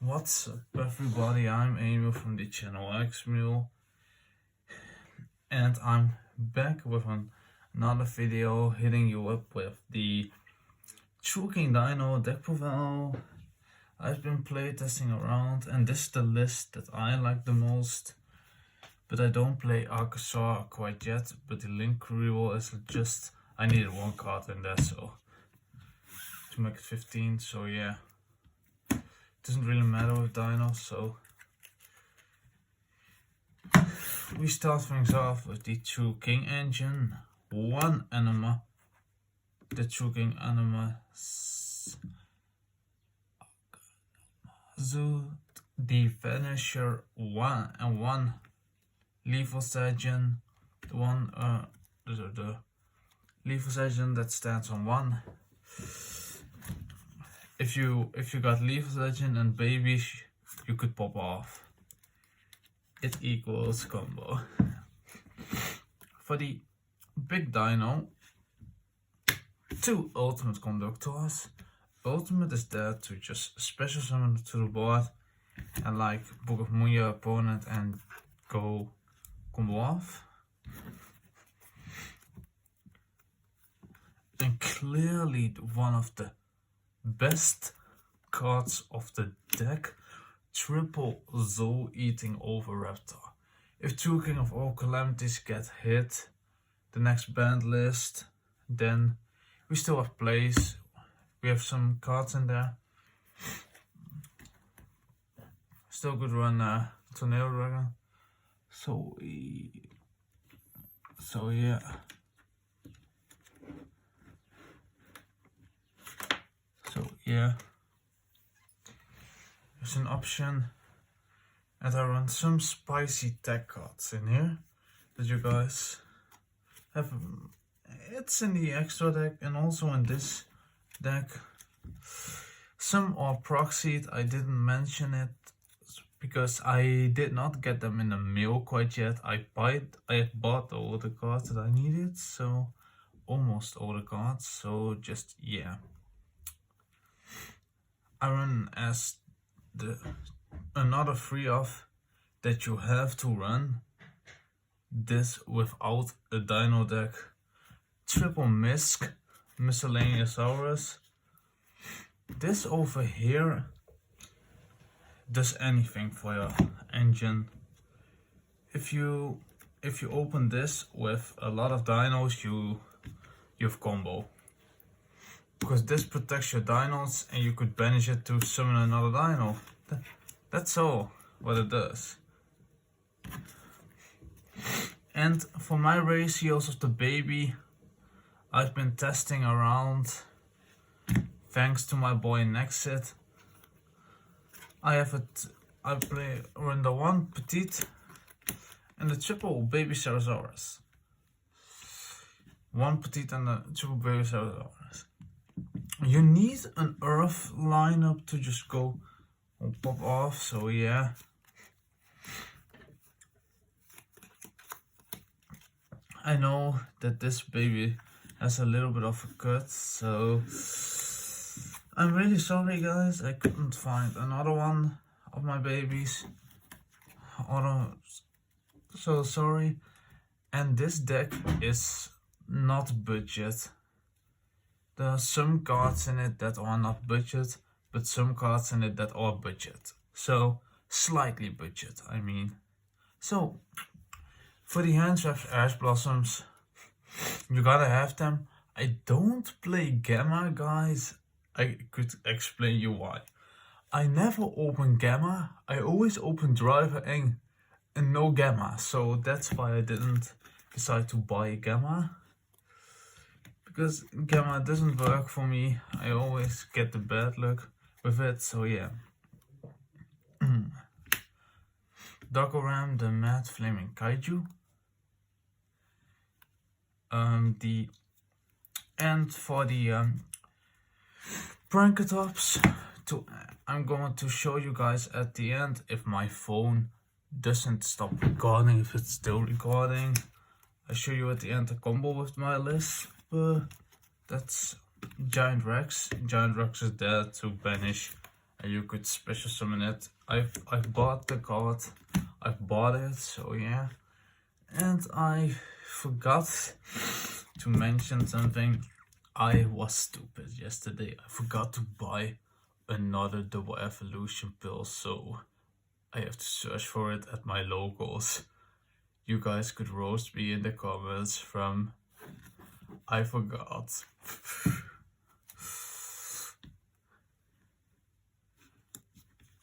What's up everybody, I'm Emil from the channel Xmule, and I'm back with another video hitting you up with the Choking Dino deck profile. I've been playtesting around, and this is the list that I like the most, but I don't play Archosaur quite yet, but the Link reroll is just, I needed one card in there so to make it 15, so yeah. Doesn't really matter with Dino, so we start things off with the True King engine. One anima, the True King anima, the Vanisher 1 and 1 Lethal Surgeon, the Lethal Surgeon that stands on 1. If you got Lethal Legend and babies, you could pop off. It equals combo. For the big Dino, 2 Ultimate Conductors. Ultimate is there to just special summon to the board and like Book of Moon your opponent and go combo off. And clearly one of the best cards of the deck, triple Soul Eating Oviraptor. If True King of all calamities get hit the next band list, then we still have plays. We have some cards in there. Still could run Tornado Dragon. So yeah. So yeah, there's an option, and I run some spicy tech cards in here that you guys have. It's in the extra deck and also in this deck. Some are proxied. I didn't mention it because I did not get them in the mail quite yet. I have bought all the cards that I needed, so almost all the cards. So just yeah. I run as another 3 of that you have to run this without a Dino deck. Triple Misc, Miscellaneousaurus. This over here does anything for your engine. If you open this with a lot of dinos, you have combo. Because this protects your dinos and you could banish it to summon another dino. That's all what it does. And for my ratios of the baby, I've been testing around thanks to my boy Nexit. I run the 1 petite and the triple baby Ceratosaurus. 1 petite and the triple baby Ceratosaurus. You need an earth lineup to just go pop off, so yeah. I know that this baby has a little bit of a cut, so I'm really sorry guys, I couldn't find another one of my babies. So sorry. And this deck is not budget. There are some cards in it that are not budget, but some cards in it that are budget. So, slightly budget, I mean. So, for the Handcraft Ash Blossoms, you gotta have them. I don't play Gamma, guys. I could explain you why. I never open Gamma. I always open Driver and no Gamma. So, that's why I didn't decide to buy Gamma. Because Gamma doesn't work for me, I always get the bad luck with it, so yeah. Dogoram, the Mad Flaming Kaiju. And for the Prankatops, I'm going to show you guys at the end if my phone doesn't stop recording, if it's still recording. I show you at the end a combo with my list. That's Giant Rex. Giant Rex is there to banish and you could special summon it. I've bought the card, I've bought it, so yeah. And I forgot to mention something. I was stupid yesterday. I forgot to buy another double evolution pill, so I have to search for it at my locals. You guys could roast me in the comments from I forgot.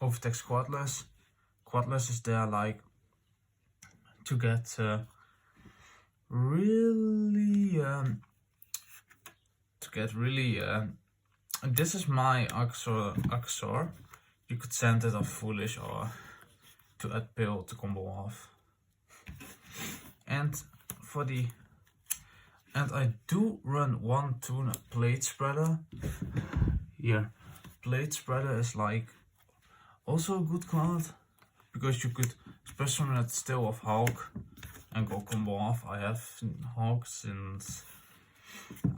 Overtext quadless. Quadless is there like to get really this is my Axor. You could send it off foolish or to add pill to combo off. And for the I do run one tuna plate spreader. Here. Plate spreader is like also a good card because you could special summon it still of Hulk and go combo off. I have Hulk since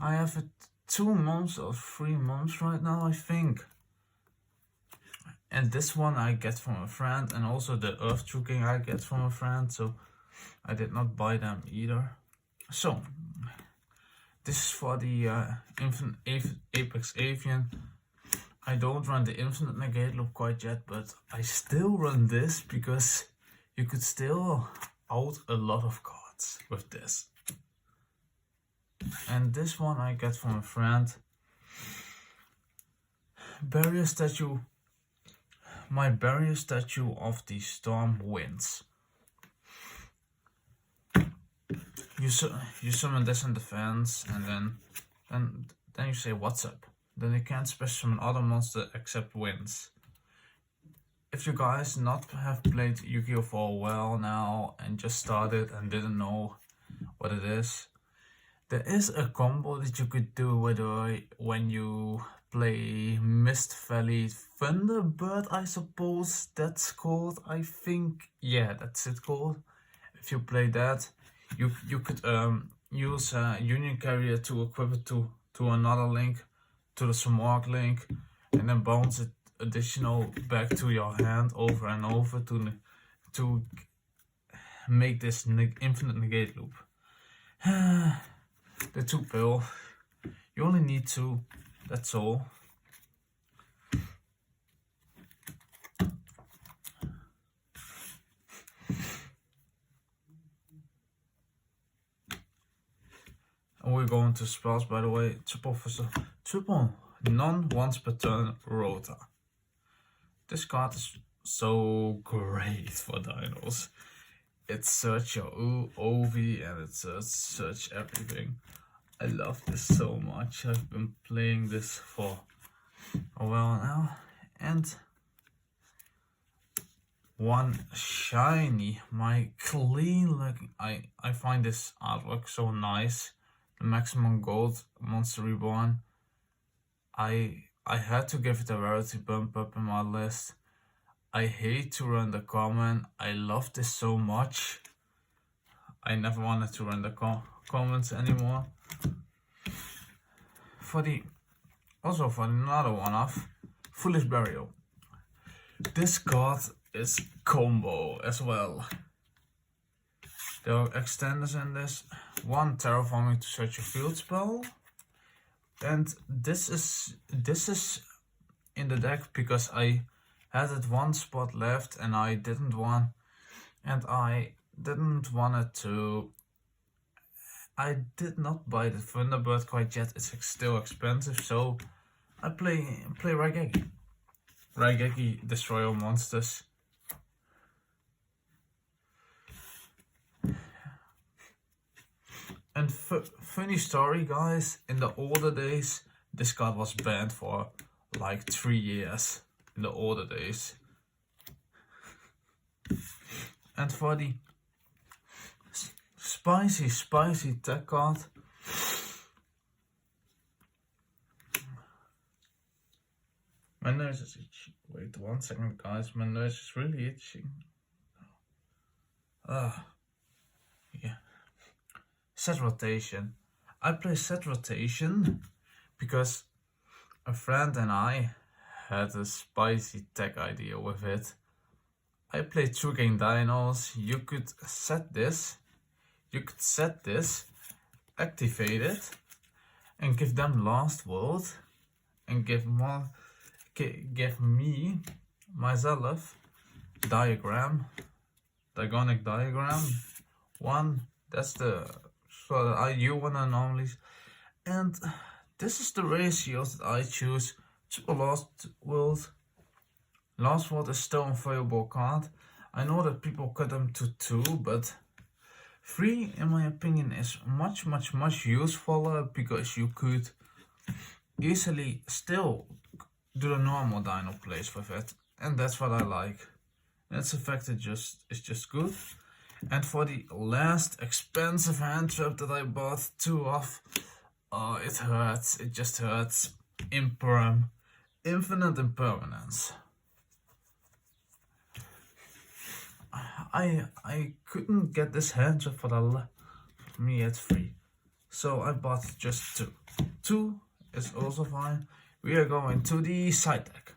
I have it 2 months or 3 months right now, I think. And this one I get from a friend, and also the Earth Trucking I get from a friend, so I did not buy them either. So this is for the Infinite Apex Avian. I don't run the Infinite Negate Loop quite yet, but I still run this because you could still out a lot of cards with this. And this one I get from a friend. Barrier statue. My barrier statue of the storm wins. You summon this in defense, and then you say what's up. Then you can't special summon other monster except wins. If you guys not have played Yu-Gi-Oh for a while now and just started and didn't know what it is, there is a combo that you could do with when you play Mist Valley Thunderbird, I suppose that's called. I think, yeah, that's it called. If you play that, you could use Union Carrier to equip it to another link, to the Smorg link, and then bounce it additional back to your hand over and over to make this infinite negate loop. The 2 pill. You only need 2. That's all. And we're going to spells, by the way. Triple non once per turn Rota. This card is so great for dinos. It search your OV and it search everything. I love this so much. I've been playing this for a while now. And one shiny, my clean looking. I find this artwork so nice. The maximum gold monster reborn. I had to give it a rarity bump up in my list. I hate to run the common. I love this so much. I never wanted to run the commons anymore. Also for another one-off, Foolish Burial. This card is combo as well. There are extenders in this. 1 terraforming to search a field spell. And this is in the deck because I had it 1 spot left and I didn't want it to. I did not buy the Thunderbird quite yet. It's still expensive, so I play Raigeki. Raigeki destroy all monsters. And funny story, guys, in the older days, this card was banned for like 3 years. In the older days. And for the spicy tech card, my nose is itchy. Wait 1 second, guys, my nose is really itching. Yeah. Set rotation. I play set rotation because a friend and I had a spicy tech idea with it. I played tricking dinos. You could set this, activate it, and give them last word, and give me myself diagonic diagram. One, that's the so that you want anomalies, and this is the ratios that I choose. Triple last word is still a valuable card. I know that people cut them to 2, but 3 in my opinion is much usefuler, because you could easily still do the normal dino plays with it, and that's what I like. Its effect is just good. And for the last expensive hand trap that I bought 2 of, oh, it hurts. It just hurts. Infinite impermanence. I couldn't get this hand trap for me at 3, so I bought just 2. 2 is also fine. We are going to the side deck.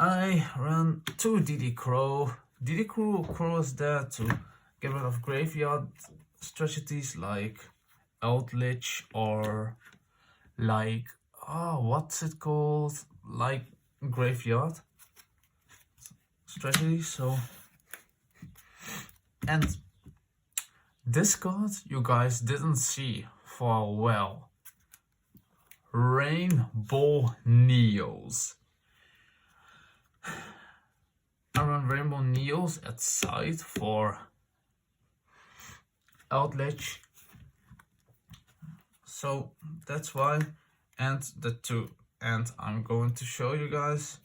I ran 2 DD Crow. DD Crow is there to get rid of graveyard strategies like Eldritch or like, what's it called? Like graveyard strategy. So, and this card you guys didn't see for a while. Rainbow Neos. I run Rainbow Neos at side for Eldritch. So that's why, and I'm going to show you guys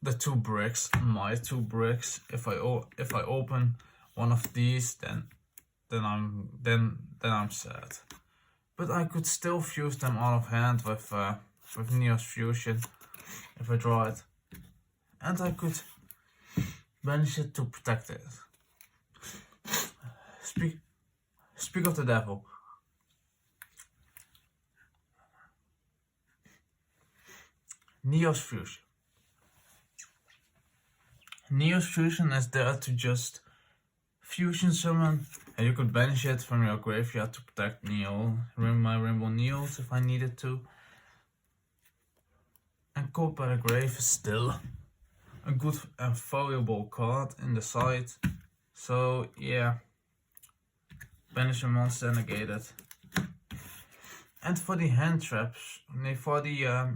the 2 bricks, my 2 bricks. If I open one of these, then I'm sad. But I could still fuse them out of hand with Neos Fusion if I draw it, and I could banish it to protect it. Speak of the devil. Neos Fusion. Neos Fusion is there to just fusion summon, and you could banish it from your graveyard to protect my Rainbow Neos if I needed to. And Caught by the Grave is still a good and valuable card in the side. So yeah, banish a monster, negate it. And for the hand traps, for the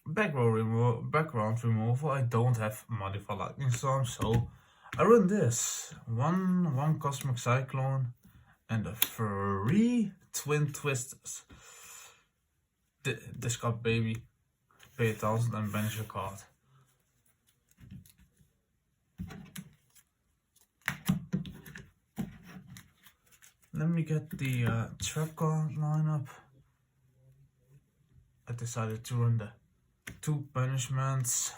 background removal, I don't have Modify Lightning Storm, so I run this. One Cosmic Cyclone and a 3 Twin Twisters. Discard baby, pay 1000 and banish a card. Let me get the trap card lineup. I decided to run the 2 punishments.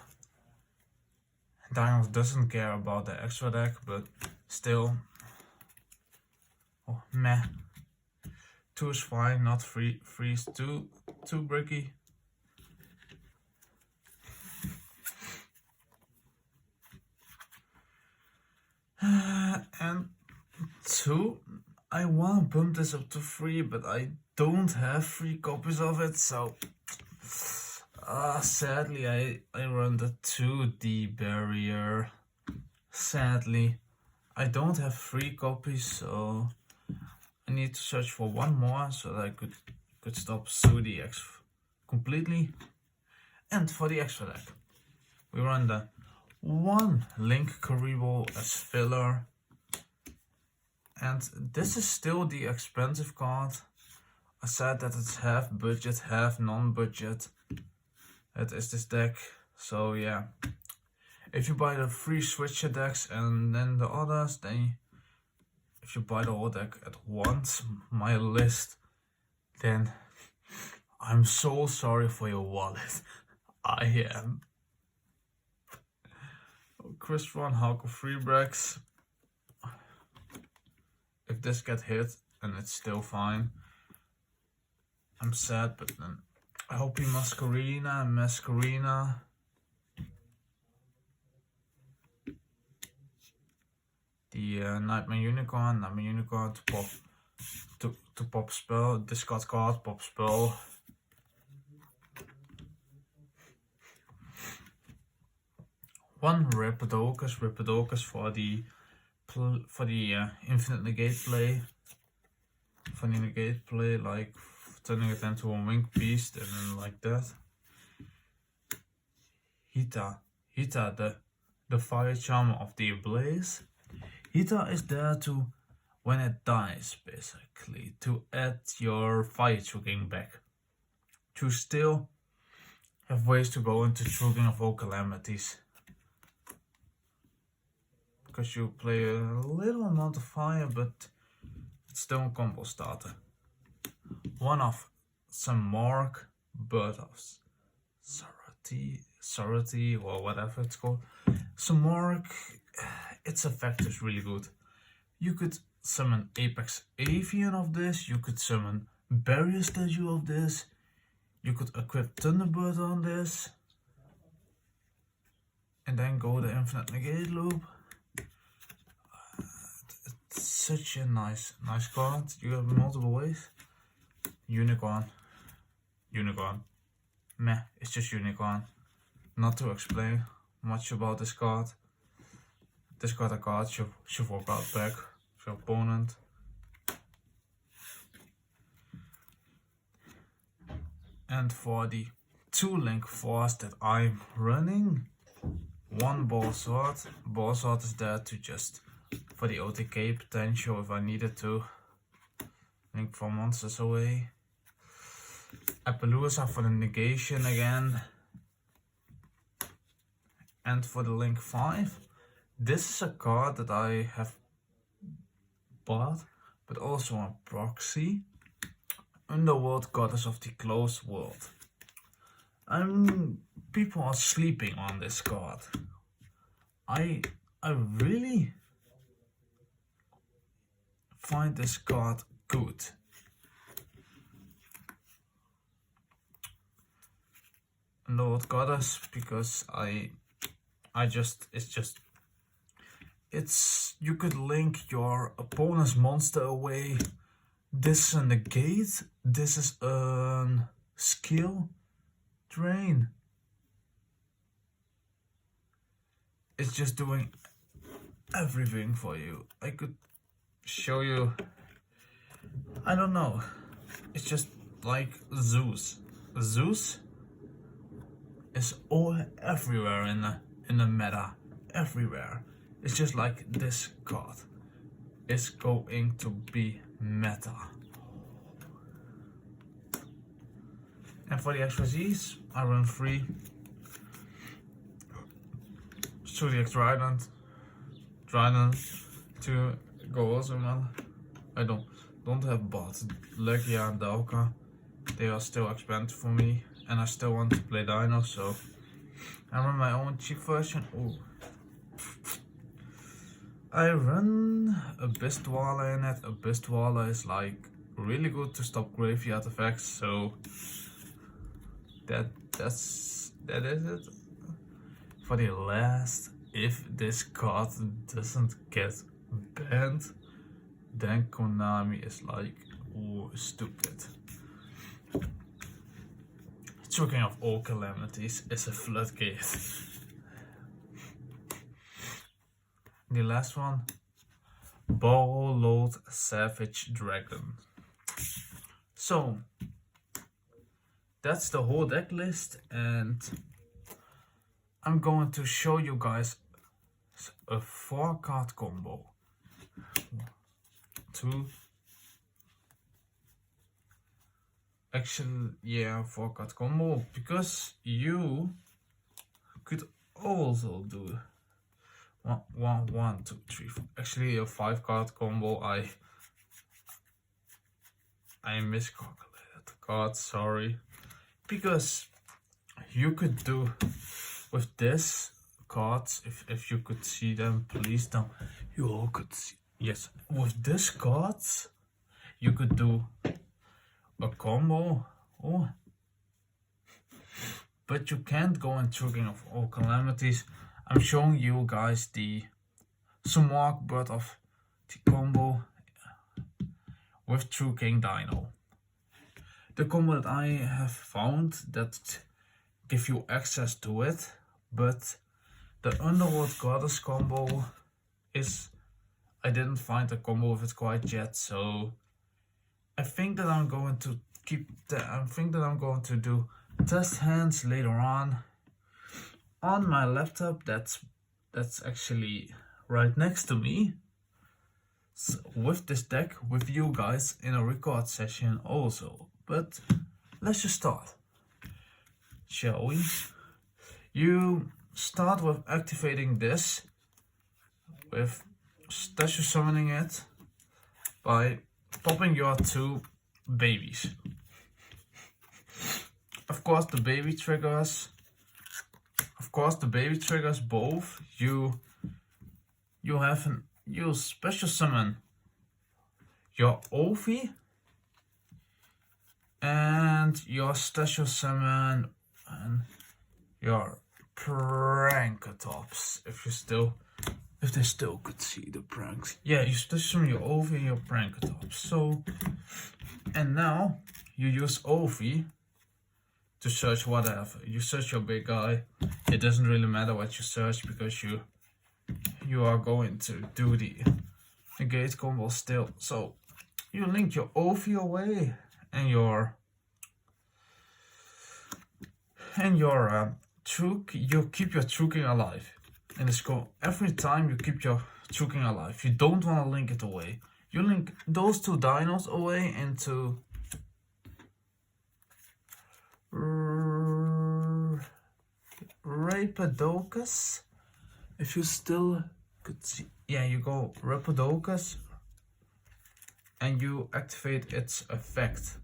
Dino doesn't care about the extra deck, but still. Oh, meh. 2 is fine, not 3. 3 is too bricky. And 2, I want to bump this up to 3, but I don't have 3 copies of it, so sadly I run the 2D barrier. Sadly, I don't have 3 copies, so I need to search for 1 more so that I could stop Sudi X completely. And for the extra deck, we run the 1 Link Karibo as filler. And this is still the expensive card. I said that it's half budget, half non-budget. It is this deck. So yeah, if you buy the 3 switcher decks and then the others, then if you buy the whole deck at once, my list, then I'm so sorry for your wallet. I am. Crystron, Halko 3 bricks. If this gets hit and it's still fine, I'm sad, but then I hope Masquerina. The Nightmare Unicorn to pop spell, discard card, pop spell. One Ripidocus for the infinite negate play. For the negate play, like turning it into a winged beast and then like that. Hita, the fire charmer of the ablaze. Hita is there to, when it dies, basically, to add your fire choking back. To still have ways to go into choking of all calamities. Because you play a little amount of fire, but it's still a combo starter. One of some Mark, Bird of Sorority, or whatever it's called. Some Mark, its effect is really good. You could summon Apex Avian of this, you could summon Barrier Statue of this, you could equip Thunderbird on this, and then go the Infinite Negate loop. It's such a nice card. You have multiple ways. Unicorn. Meh, it's just Unicorn. Not to explain much about this card. Discard a card, shuffle a card back to your opponent. And for the 2-link force that I'm running, one Ball Sword. Ball Sword is there to just, for the OTK potential if I needed to, link 4 monsters away. Appaloosa for the negation again. And for the link 5, this is a card that I have bought, but also a proxy. Underworld Goddess of the Closed World. People are sleeping on this card. I really find this card good. Underworld Goddess because you could link your opponent's monster away. This is a negate, this is a skill drain. It's just doing everything for you. I could show you, I don't know, it's just like Zeus. Zeus is everywhere in the meta, everywhere. It's just like this card is going to be meta. And for the extra Z's, I run 3 Zodiac Trident to go also well. I don't have bots. Legia and Dalka, they are still expensive for me, and I still want to play Dino, so I run my own cheap version. Ooh. I run Abyss Dweller in it. Abyss Dweller is like really good to stop graveyard effects, so that is it. For the last, if this card doesn't get banned, then Konami is like, oh, stupid. Choking of all calamities is a floodgate. The last one, Borrowload Savage Dragon. So that's the whole deck list, and I'm going to show you guys a 4-card combo. 2. Actually, yeah, 4-card combo, because you could also do 1, 2, 3, 4. Actually, a 5-card combo. I miscalculated the cards, sorry. Because you could do with this cards, if you could see them, please don't. You all could see. Yes, with this cards, you could do a combo. Oh, but you can't go in Trucking of All Calamities. I'm showing you guys the Sumwalk Bird of the combo with True King Dino. The combo that I have found that give you access to it, but the Underworld Goddess combo is, I didn't find a combo with it quite yet, so I think that I'm going to do test hands later on my laptop that's actually right next to me, so with this deck with you guys in a record session also. But let's just start, shall we? You start with activating this with special summoning it by popping your 2 babies. Of course the baby triggers both. You special summon your Ovi and your special summon and your Prankatops, if they still could see the pranks. Yeah, you special summon your Ovi and your Prankatops. So, and now you use Ovi to search whatever. You search your big guy. It doesn't really matter what you search because you are going to do the negate combo still. So you link your Ovi away and your you keep your Truking alive. In this combo, every time you keep your Truking alive, you don't want to link it away. You link those 2 dinos away into Rapidocus. If you still could see, yeah, you go Rapidocus and you activate its effect.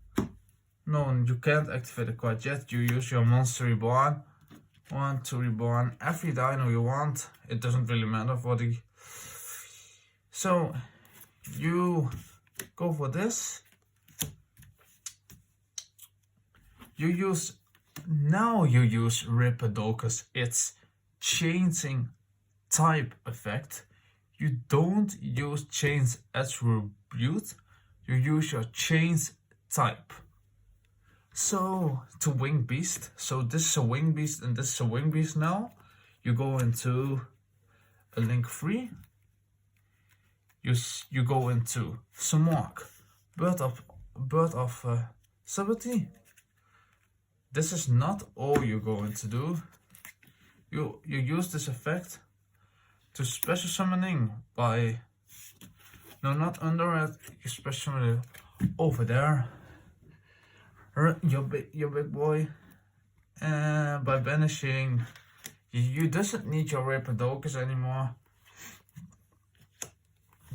No, you can't activate it quite yet. You use your Monster Reborn. Want to reborn every dino you want. It doesn't really matter for the. So you go for this. You use Rapidocus. It's changing type effect. You don't use change attribute. You use your change type. So to Wing Beast, so this is a Wing Beast and this is a Wing Beast now. You go into a link 3. You go into Sumwalk, Bird of Sabbaty. This is not all you're going to do. You use this effect to special summoning by, no, not under it. You special summon it over there. Your big boy, and by banishing, you doesn't need your Rapidocus anymore.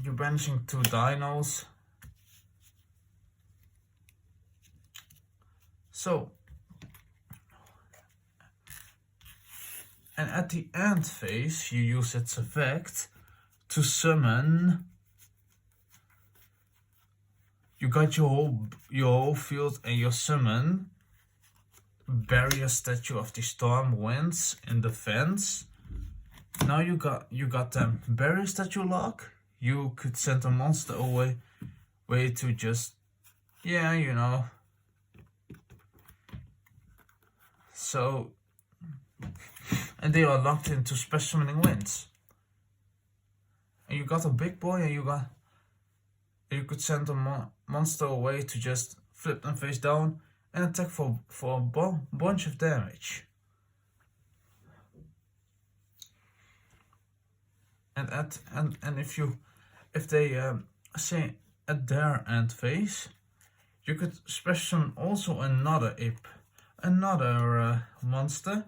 You're banishing 2 dinos. So, and at the end phase, you use its effect to summon. You got your whole field and your summon Barrier Statue of the Storm Winds in defense. Now you got them Barrier Statue lock. You could send a monster away to just, yeah, you know. So, and they are locked into special summoning winds. And you got a big boy and you could send a monster away to just flip them face down and attack for a bunch of damage. And if they say at their end phase, you could special summon also another monster,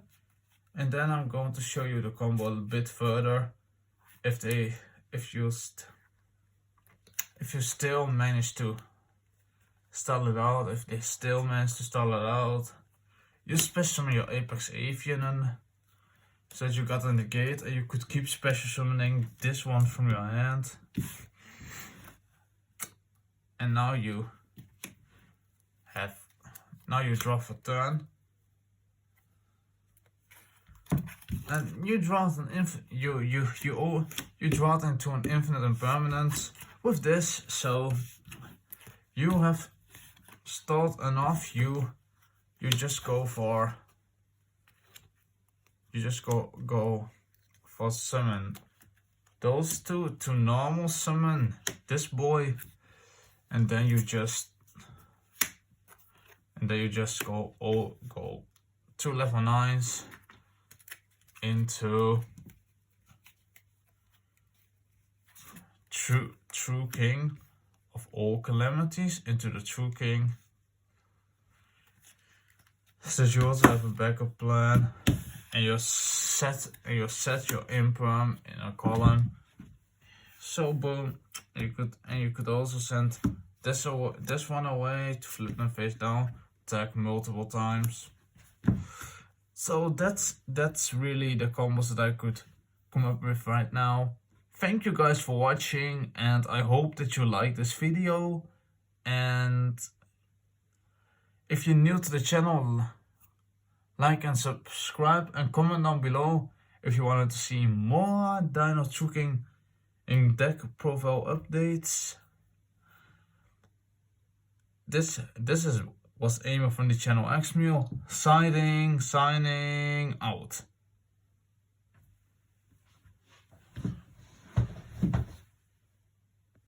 and then I'm going to show you the combo a bit further. If you still manage to stall it out, you special summon your Apex Avian so that you got in the gate, and you could keep special summoning this one from your hand. And now you draw for turn. and you draw it you draw it into an infinite impermanence with this. So you have stored enough. You just go for summon those two to normal summon this boy, and then you just go 2 level 9s into true king of all calamities, into the true king. So you also have a backup plan, and you set your imperm in a column. So boom, you could also send this one away to flip them face down, attack multiple times. So that's really the combos that I could come up with right now. Thank you guys for watching, and I hope that you like this video. And if you're new to the channel, like and subscribe, and comment down below if you wanted to see more Dino Truking in deck profile updates. This was Aimer from the channel Xmule, signing out.